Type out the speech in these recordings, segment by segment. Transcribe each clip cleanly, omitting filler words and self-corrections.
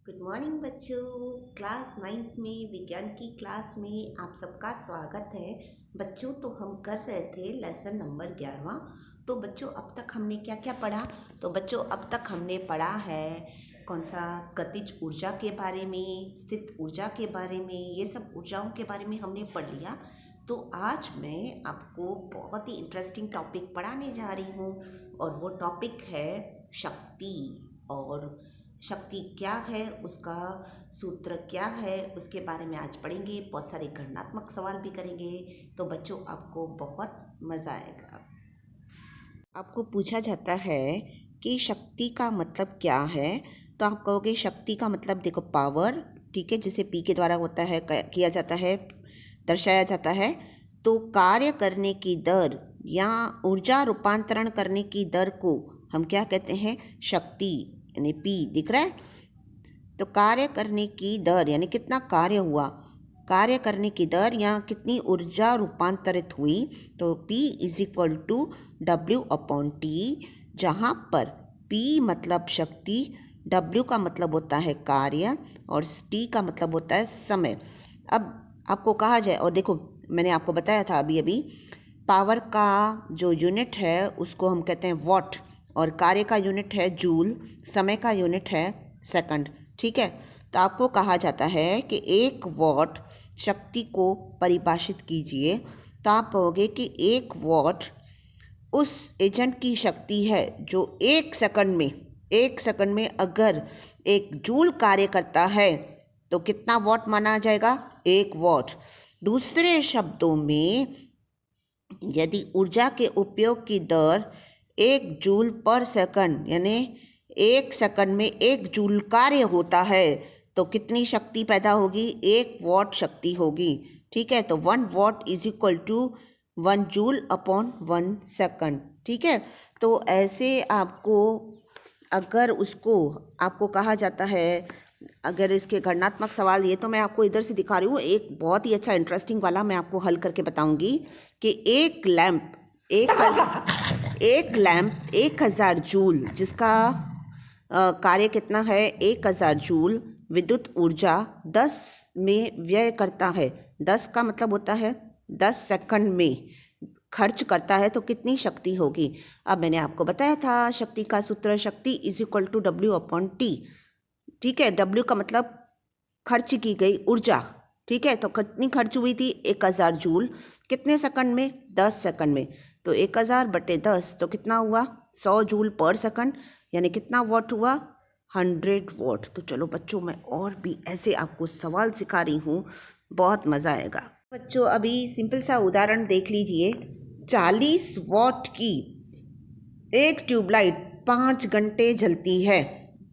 Good morning बच्चों। Class 9th में विज्ञान की क्लास में आप सबका स्वागत है। बच्चों तो हम कर रहे थे लेसन नंबर 11वां। तो बच्चों अब तक हमने क्या क्या पढ़ा? तो बच्चों अब तक हमने पढ़ा है कौन सा, गतिज ऊर्जा के बारे में, स्थित ऊर्जा के बारे में, ये सब ऊर्जाओं के बारे में हमने पढ़ लिया। तो आज मैं आपको बहुत ही इंटरेस्टिंग टॉपिक पढ़ाने जा रही हूँ और वो टॉपिक है शक्ति। और शक्ति क्या है, उसका सूत्र क्या है, उसके बारे में आज पढ़ेंगे। बहुत सारे गणनात्मक सवाल भी करेंगे। तो बच्चों आपको बहुत मज़ा आएगा। आपको पूछा जाता है कि शक्ति का मतलब क्या है, तो आप कहोगे शक्ति का मतलब देखो पावर, ठीक है, जिसे पी के द्वारा होता है, किया जाता है, दर्शाया जाता है। तो कार्य करने की दर या ऊर्जा रूपांतरण करने की दर को हम क्या कहते हैं? शक्ति, यानी पी। दिख रहा है? तो कार्य करने की दर यानी कितना कार्य हुआ, कार्य करने की दर या कितनी ऊर्जा रूपांतरित हुई, तो P is equal to W/T, जहाँ पर P मतलब शक्ति, W का मतलब होता है कार्य और T का मतलब होता है समय। अब आपको कहा जाए, और देखो मैंने आपको बताया था अभी अभी, पावर का जो यूनिट है उसको हम कहते हैं वॉट, और कार्य का यूनिट है जूल, समय का यूनिट है सेकंड। ठीक है, तो आपको कहा जाता है कि 1 वॉट शक्ति को परिभाषित कीजिए। तो आप कहोगे कि 1 वॉट उस एजेंट की शक्ति है जो 1 सेकंड में अगर 1 जूल कार्य करता है तो कितना वॉट माना जाएगा? 1 वॉट। दूसरे शब्दों में, यदि ऊर्जा के उपयोग की दर 1 जूल पर सेकंड यानी 1 सेकंड में 1 जूल कार्य होता है तो कितनी शक्ति पैदा होगी? 1 वॉट शक्ति होगी। ठीक है, तो 1 watt is equal to 1 joule upon 1 second. ठीक है, तो ऐसे आपको, अगर उसको आपको कहा जाता है, अगर इसके गणनात्मक सवाल, ये तो मैं आपको इधर से दिखा रही हूँ, एक बहुत ही अच्छा इंटरेस्टिंग वाला मैं आपको हल करके बताऊंगी कि एक लैंप 1000 जूल, जिसका कार्य कितना है? 1000 जूल विद्युत ऊर्जा 10 में व्यय करता है। 10 का मतलब होता है 10 सेकंड में खर्च करता है, तो कितनी शक्ति होगी? अब मैंने आपको बताया था शक्ति का सूत्र, शक्ति इज इक्वल टू W/T। ठीक है, W का मतलब खर्च की गई ऊर्जा। ठीक है, तो कितनी खर्च हुई थी? 1000 जूल। कितने सेकंड में? 10 सेकंड में। तो 1000 बटे 10 तो कितना हुआ? 100 जूल पर सेकंड, यानी कितना वॉट हुआ? 100 वॉट। तो चलो बच्चों, मैं और भी ऐसे आपको सवाल सिखा रही हूँ, बहुत मज़ा आएगा। बच्चों अभी सिंपल सा उदाहरण देख लीजिए। 40 वॉट की एक ट्यूबलाइट 5 घंटे जलती है।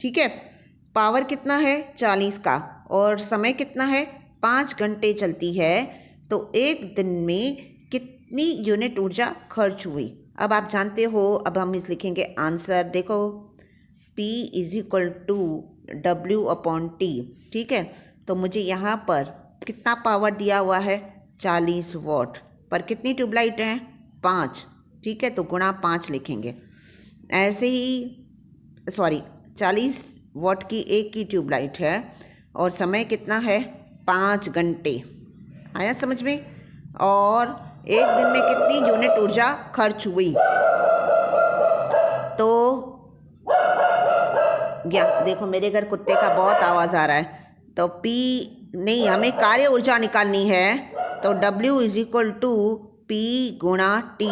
ठीक है, पावर कितना है? 40 का, और समय कितना है? 5 घंटे चलती है। तो एक दिन में कितनी यूनिट ऊर्जा खर्च हुई? अब आप जानते हो, अब हम इस लिखेंगे आंसर। देखो, P is equal to W/T। ठीक है, तो मुझे यहाँ पर कितना पावर दिया हुआ है? 40 वॉट पर कितनी ट्यूबलाइट हैं? 5। ठीक है, तो गुणा 5 लिखेंगे। ऐसे ही, सॉरी, 40 वॉट की एक की ट्यूबलाइट है और समय कितना है? 5 घंटे। आया समझ में? और एक दिन में कितनी यूनिट ऊर्जा खर्च हुई? तो या देखो, मेरे घर कुत्ते का बहुत आवाज़ आ रहा है। तो P नहीं, हमें कार्य ऊर्जा निकालनी है, तो W is equal to P गुणा T।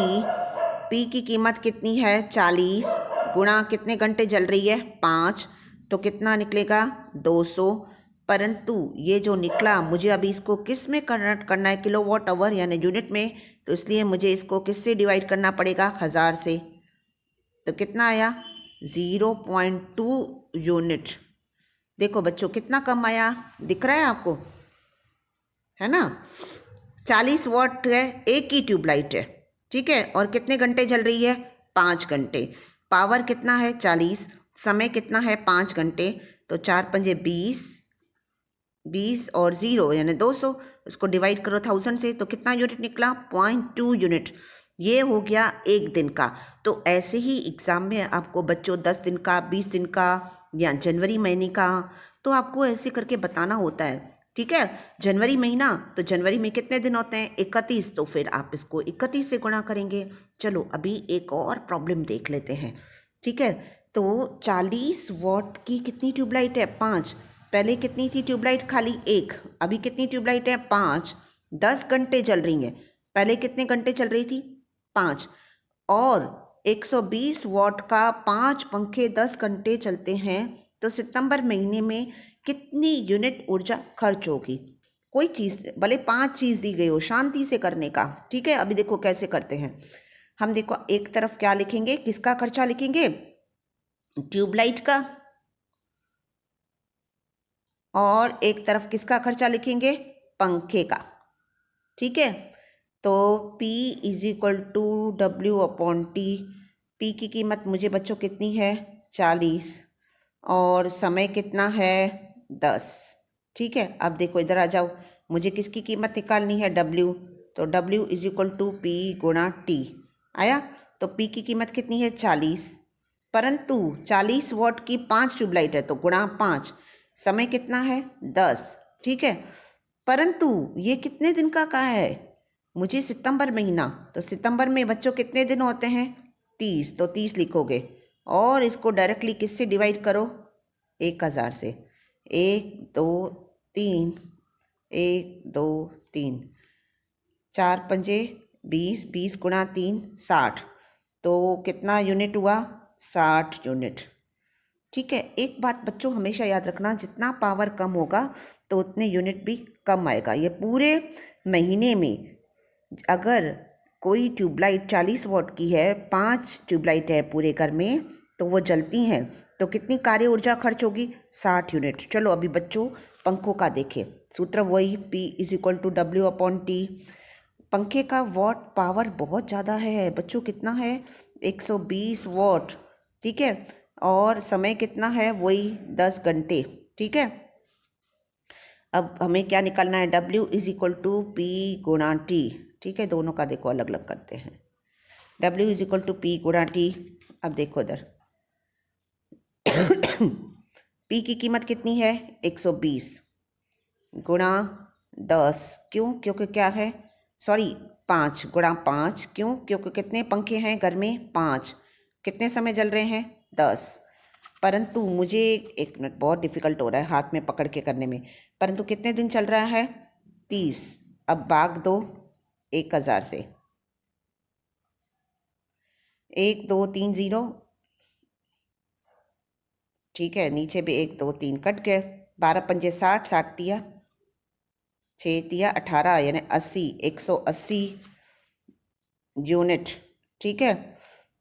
P की कीमत कितनी है? 40 गुणा कितने घंटे जल रही है? 5, तो कितना निकलेगा? 200। परंतु ये जो निकला, मुझे अभी इसको किस में कन्वर्ट करना है? किलोवाट आवर यानी यूनिट में। तो इसलिए मुझे इसको किससे डिवाइड करना पड़ेगा? 1000 से। तो कितना आया? 0.2 यूनिट। देखो बच्चों कितना कम आया, दिख रहा है आपको? है ना? 40 वॉट है, एक ही ट्यूबलाइट है। ठीक है, और कितने घंटे जल रही है? 5 घंटे। पावर कितना है? 40। समय कितना है? 5 घंटे। तो 4 पंजे 20, 20 और 0 यानी 200। उसको डिवाइड करो 1000 से, तो कितना यूनिट निकला? 0.2 यूनिट। ये हो गया एक दिन का। तो ऐसे ही एग्ज़ाम में आपको बच्चों 10 दिन का, 20 दिन का, या जनवरी महीने का, तो आपको ऐसे करके बताना होता है, ठीक है। जनवरी महीना, तो जनवरी में कितने दिन होते हैं? 31, तो फिर आप इसको 31 से गुणा करेंगे। चलो अभी एक और प्रॉब्लम देख लेते हैं, ठीक है। तो 40 वॉट की कितनी ट्यूबलाइट है? 5। पहले कितनी थी ट्यूबलाइट? खाली 1। अभी कितनी ट्यूबलाइट है? 5। 10 घंटे चल रही हैं। पहले कितने घंटे चल रही थी? 5। और 120 वॉट का 5 पंखे 10 घंटे चलते हैं, तो सितंबर महीने में कितनी यूनिट ऊर्जा खर्च होगी? कोई चीज़, भले 5 चीज़ दी गई हो, शांति से करने का, ठीक है। अभी देखो कैसे करते हैं हम। देखो एक तरफ क्या लिखेंगे, किसका खर्चा लिखेंगे? ट्यूबलाइट का। और एक तरफ किसका खर्चा लिखेंगे? पंखे का, ठीक है। तो P is equal to W/T। P की कीमत मुझे बच्चों कितनी है? 40। और समय कितना है? 10, ठीक है। अब देखो इधर आ जाओ, मुझे किसकी कीमत निकालनी है? W। तो W is equal to P गुणा T। आया? तो P की कीमत कितनी है? 40। परंतु 40 वॉट की 5 ट्यूबलाइट है, तो गुणा 5। समय कितना है? 10, ठीक है। परंतु ये कितने दिन का है? मुझे सितंबर महीना, तो सितंबर में बच्चों कितने दिन होते हैं? 30, तो 30 लिखोगे। और इसको डायरेक्टली किससे डिवाइड करो? 1000 से। 1 2 3, 1 2 3, 4 पंजे 20, 20 गुणा 3 60। तो कितना यूनिट हुआ? 60 यूनिट, ठीक है। एक बात बच्चों हमेशा याद रखना, जितना पावर कम होगा तो उतने यूनिट भी कम आएगा। ये पूरे महीने में अगर कोई ट्यूबलाइट 40 वॉट की है, 5 ट्यूबलाइट है पूरे घर में, तो वो जलती हैं, तो कितनी कार्य ऊर्जा खर्च होगी? 60 यूनिट। चलो अभी बच्चों पंखों का देखें। सूत्र वही, P is equal to W/T। पंखे का वॉट पावर बहुत ज़्यादा है बच्चों, कितना है? 120 वॉट, ठीक है। और समय कितना है? वही 10 घंटे, ठीक है। अब हमें क्या निकालना है? W is equal to P गुणा T, ठीक है। दोनों का देखो अलग अलग करते हैं। W is equal to P गुणा T। अब देखो इधर P की कीमत कितनी है? 120 गुणा 10। क्यों? क्योंकि क्या है? सॉरी, 5 गुणा 5। क्यों? क्योंकि कितने पंखे हैं घर में? 5। कितने समय जल रहे हैं? 10। परंतु मुझे, एक मिनट, बहुत डिफिकल्ट हो रहा है हाथ में पकड़ के करने में। परंतु कितने दिन चल रहा है? 30। अब भाग दो 1000 से। 1 2 3 0, ठीक है। नीचे भी 1 2 3 कट गए। 12 पंजे 60, 60 तिया 6 तिया 18, यानी 80, 180 यूनिट, ठीक है।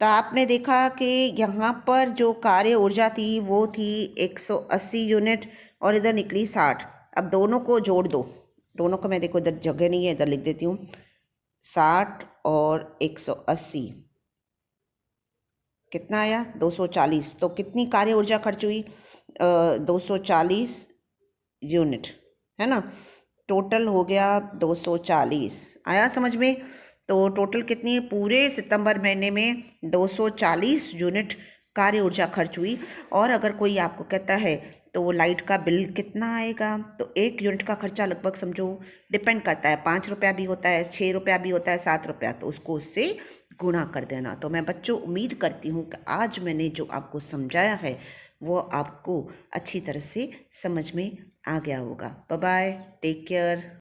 तो आपने देखा कि यहाँ पर जो कार्य ऊर्जा थी वो थी 180 यूनिट, और इधर निकली 60। अब दोनों को जोड़ दो, दोनों को मैं, देखो इधर जगह नहीं है, इधर लिख देती हूँ। 60 और 180 कितना आया? 240। तो कितनी कार्य ऊर्जा खर्च हुई? 240 यूनिट, है ना। टोटल हो गया 240। आया समझ में? तो टोटल कितनी है? पूरे सितंबर महीने में 240 यूनिट कार्य ऊर्जा खर्च हुई। और अगर कोई आपको कहता है तो वो लाइट का बिल कितना आएगा, तो 1 यूनिट का खर्चा लगभग समझो डिपेंड करता है, 5 रुपया भी होता है, 6 रुपया भी होता है, 7 रुपया, तो उसको उससे गुणा कर देना। तो मैं बच्चों उम्मीद करती हूँ कि आज मैंने जो आपको समझाया है वो आपको अच्छी तरह से समझ में आ गया होगा। Bye bye, take care.